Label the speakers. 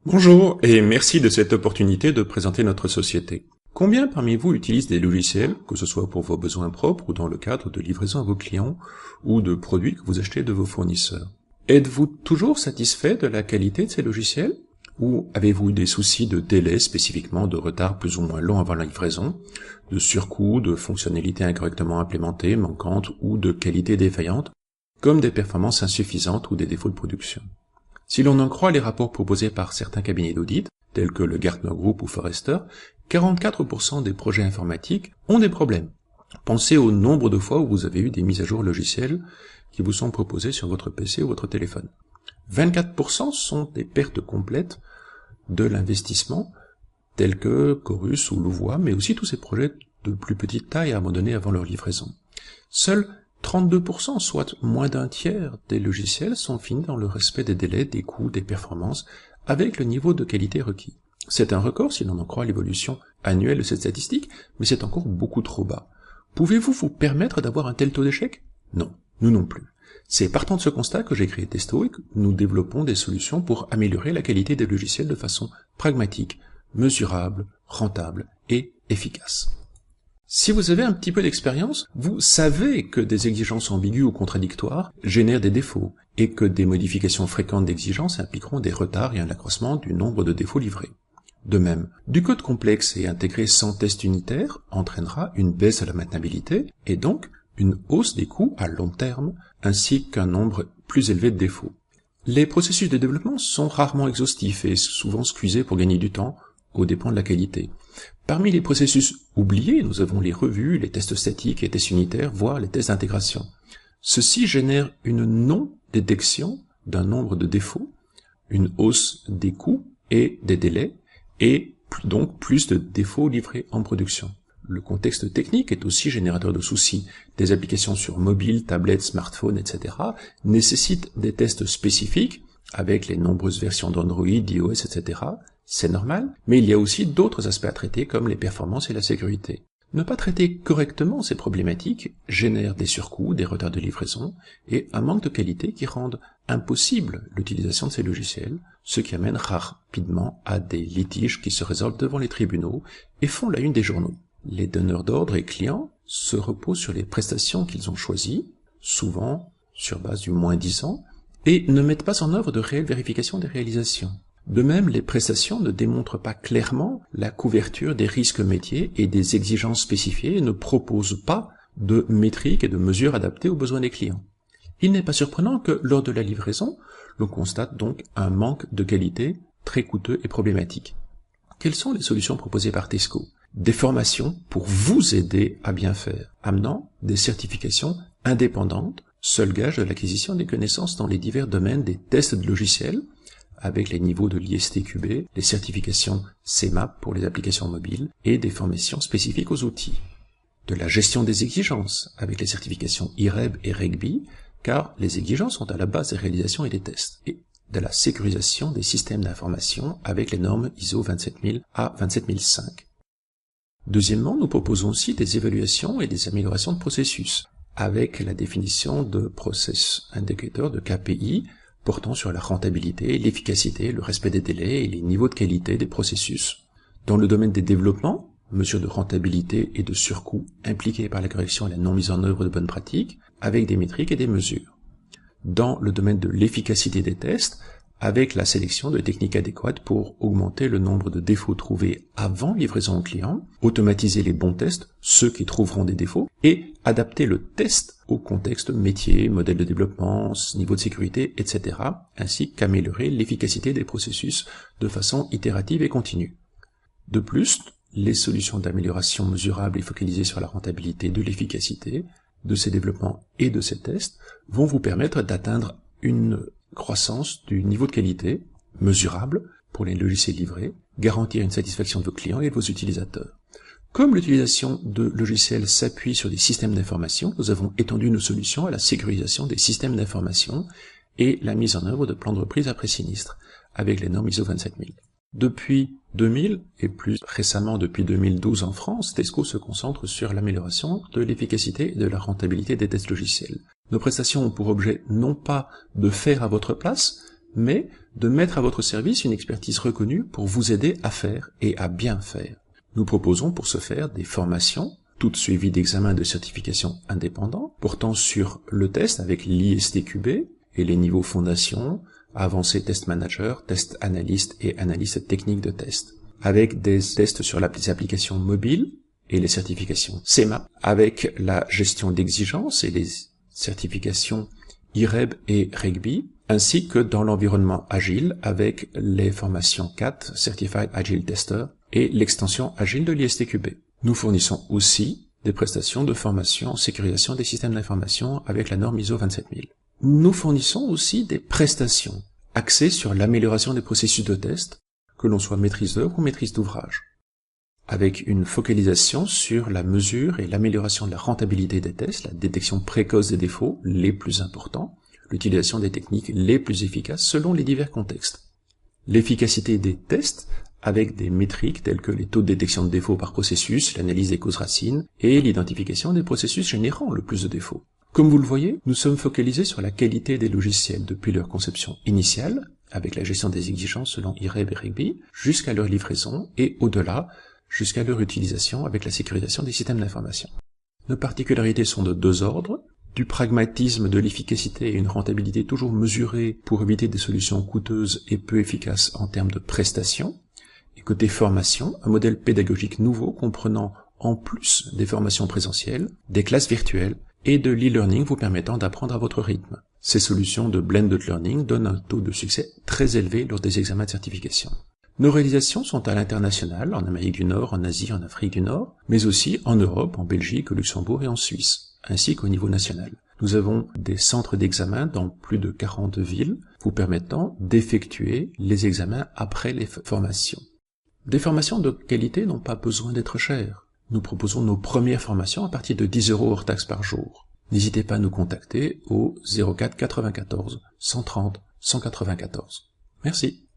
Speaker 1: Bonjour et merci de cette opportunité de présenter notre société. Combien parmi vous utilisent des logiciels, que ce soit pour vos besoins propres ou dans le cadre de livraison à vos clients ou de produits que vous achetez de vos fournisseurs? Êtes-vous toujours satisfait de la qualité de ces logiciels? Ou avez-vous eu des soucis de délai, spécifiquement de retard plus ou moins long avant la livraison, de surcoût, de fonctionnalités incorrectement implémentées, manquantes ou de qualité défaillante, comme des performances insuffisantes ou des défauts de production? Si l'on en croit les rapports proposés par certains cabinets d'audit, tels que le Gartner Group ou Forrester, 44% des projets informatiques ont des problèmes. Pensez au nombre de fois où vous avez eu des mises à jour logicielles qui vous sont proposées sur votre PC ou votre téléphone. 24% sont des pertes complètes de l'investissement, tels que Chorus ou Louvois, mais aussi tous ces projets de plus petite taille abandonnés avant leur livraison. Seuls 32%, soit moins d'un tiers des logiciels, sont finis dans le respect des délais, des coûts, des performances, avec le niveau de qualité requis. C'est un record si l'on en croit l'évolution annuelle de cette statistique, mais c'est encore beaucoup trop bas. Pouvez-vous vous permettre d'avoir un tel taux d'échec? Non, nous non plus. C'est partant de ce constat que j'ai créé Testo et que nous développons des solutions pour améliorer la qualité des logiciels de façon pragmatique, mesurable, rentable et efficace. Si vous avez un petit peu d'expérience, vous savez que des exigences ambiguës ou contradictoires génèrent des défauts, et que des modifications fréquentes d'exigences impliqueront des retards et un accroissement du nombre de défauts livrés. De même, du code complexe et intégré sans test unitaire entraînera une baisse de la maintenabilité, et donc une hausse des coûts à long terme, ainsi qu'un nombre plus élevé de défauts. Les processus de développement sont rarement exhaustifs et souvent squeezés pour gagner du temps, aux dépens de la qualité. Parmi les processus oubliés, nous avons les revues, les tests statiques, les tests unitaires, voire les tests d'intégration. Ceci génère une non-détection d'un nombre de défauts, une hausse des coûts et des délais, et donc plus de défauts livrés en production. Le contexte technique est aussi générateur de soucis. Des applications sur mobile, tablette, smartphone, etc. nécessitent des tests spécifiques, avec les nombreuses versions d'Android, d'iOS, etc., c'est normal, mais il y a aussi d'autres aspects à traiter comme les performances et la sécurité. Ne pas traiter correctement ces problématiques génère des surcoûts, des retards de livraison et un manque de qualité qui rendent impossible l'utilisation de ces logiciels, ce qui amène rapidement à des litiges qui se résolvent devant les tribunaux et font la une des journaux. Les donneurs d'ordre et clients se reposent sur les prestations qu'ils ont choisies, souvent sur base du -10 et ne mettent pas en œuvre de réelle vérification des réalisations. De même, les prestations ne démontrent pas clairement la couverture des risques métiers et des exigences spécifiées et ne proposent pas de métriques et de mesures adaptées aux besoins des clients. Il n'est pas surprenant que, lors de la livraison, l'on constate donc un manque de qualité très coûteux et problématique. Quelles sont les solutions proposées par Tesco? Des formations pour vous aider à bien faire, amenant des certifications indépendantes, seul gage de l'acquisition des connaissances dans les divers domaines des tests de logiciels, avec les niveaux de l'ISTQB, les certifications CMAP pour les applications mobiles et des formations spécifiques aux outils. De la gestion des exigences, avec les certifications IREB et REGBI, car les exigences sont à la base des réalisations et des tests. Et de la sécurisation des systèmes d'information avec les normes ISO 27000 à 27005. Deuxièmement, nous proposons aussi des évaluations et des améliorations de processus, avec la définition de Process Indicator, de KPI, portant sur la rentabilité, l'efficacité, le respect des délais et les niveaux de qualité des processus. Dans le domaine des développements, mesures de rentabilité et de surcoût impliquées par la correction et la non mise en œuvre de bonnes pratiques, avec des métriques et des mesures. Dans le domaine de l'efficacité des tests, avec la sélection de techniques adéquates pour augmenter le nombre de défauts trouvés avant livraison au client, automatiser les bons tests, ceux qui trouveront des défauts, et adapter le test au contexte métier, modèle de développement, niveau de sécurité, etc., ainsi qu'améliorer l'efficacité des processus de façon itérative et continue. De plus, les solutions d'amélioration mesurables et focalisées sur la rentabilité de l'efficacité de ces développements et de ces tests vont vous permettre d'atteindre une croissance du niveau de qualité mesurable pour les logiciels livrés, garantir une satisfaction de vos clients et de vos utilisateurs. Comme l'utilisation de logiciels s'appuie sur des systèmes d'information, nous avons étendu nos solutions à la sécurisation des systèmes d'information et la mise en œuvre de plans de reprise après sinistre, avec les normes ISO 27000. Depuis 2000, et plus récemment depuis 2012 en France, Tesco se concentre sur l'amélioration de l'efficacité et de la rentabilité des tests logiciels. Nos prestations ont pour objet non pas de faire à votre place, mais de mettre à votre service une expertise reconnue pour vous aider à faire et à bien faire. Nous proposons pour ce faire des formations, toutes suivies d'examens de certification indépendants, portant sur le test avec l'ISTQB et les niveaux fondation, avancé test manager, test analyste et analyste technique de test, avec des tests sur les applications mobiles et les certifications CMAP, avec la gestion d'exigences et les certifications IREB et REGBI, ainsi que dans l'environnement agile avec les formations CAT, Certified Agile Tester, et l'extension agile de l'ISTQB. Nous fournissons aussi des prestations de formation en sécurisation des systèmes d'information avec la norme ISO 27000. Nous fournissons aussi des prestations axées sur l'amélioration des processus de test, que l'on soit maîtrise d'œuvre ou maîtrise d'ouvrage, avec une focalisation sur la mesure et l'amélioration de la rentabilité des tests, la détection précoce des défauts les plus importants, l'utilisation des techniques les plus efficaces selon les divers contextes. L'efficacité des tests avec des métriques telles que les taux de détection de défauts par processus, l'analyse des causes racines et l'identification des processus générant le plus de défauts. Comme vous le voyez, nous sommes focalisés sur la qualité des logiciels depuis leur conception initiale, avec la gestion des exigences selon IREB et REGBI, jusqu'à leur livraison et au-delà, jusqu'à leur utilisation avec la sécurisation des systèmes d'information. Nos particularités sont de deux ordres, du pragmatisme, de l'efficacité et une rentabilité toujours mesurée pour éviter des solutions coûteuses et peu efficaces en termes de prestations, et côté formation, un modèle pédagogique nouveau comprenant en plus des formations présentielles, des classes virtuelles et de l'e-learning vous permettant d'apprendre à votre rythme. Ces solutions de blended learning donnent un taux de succès très élevé lors des examens de certification. Nos réalisations sont à l'international, en Amérique du Nord, en Asie, en Afrique du Nord, mais aussi en Europe, en Belgique, au Luxembourg et en Suisse, ainsi qu'au niveau national. Nous avons des centres d'examen dans plus de 40 villes, vous permettant d'effectuer les examens après les formations. Des formations de qualité n'ont pas besoin d'être chères. Nous proposons nos premières formations à partir de 10 € hors taxes par jour. N'hésitez pas à nous contacter au 04 94 130 194. Merci.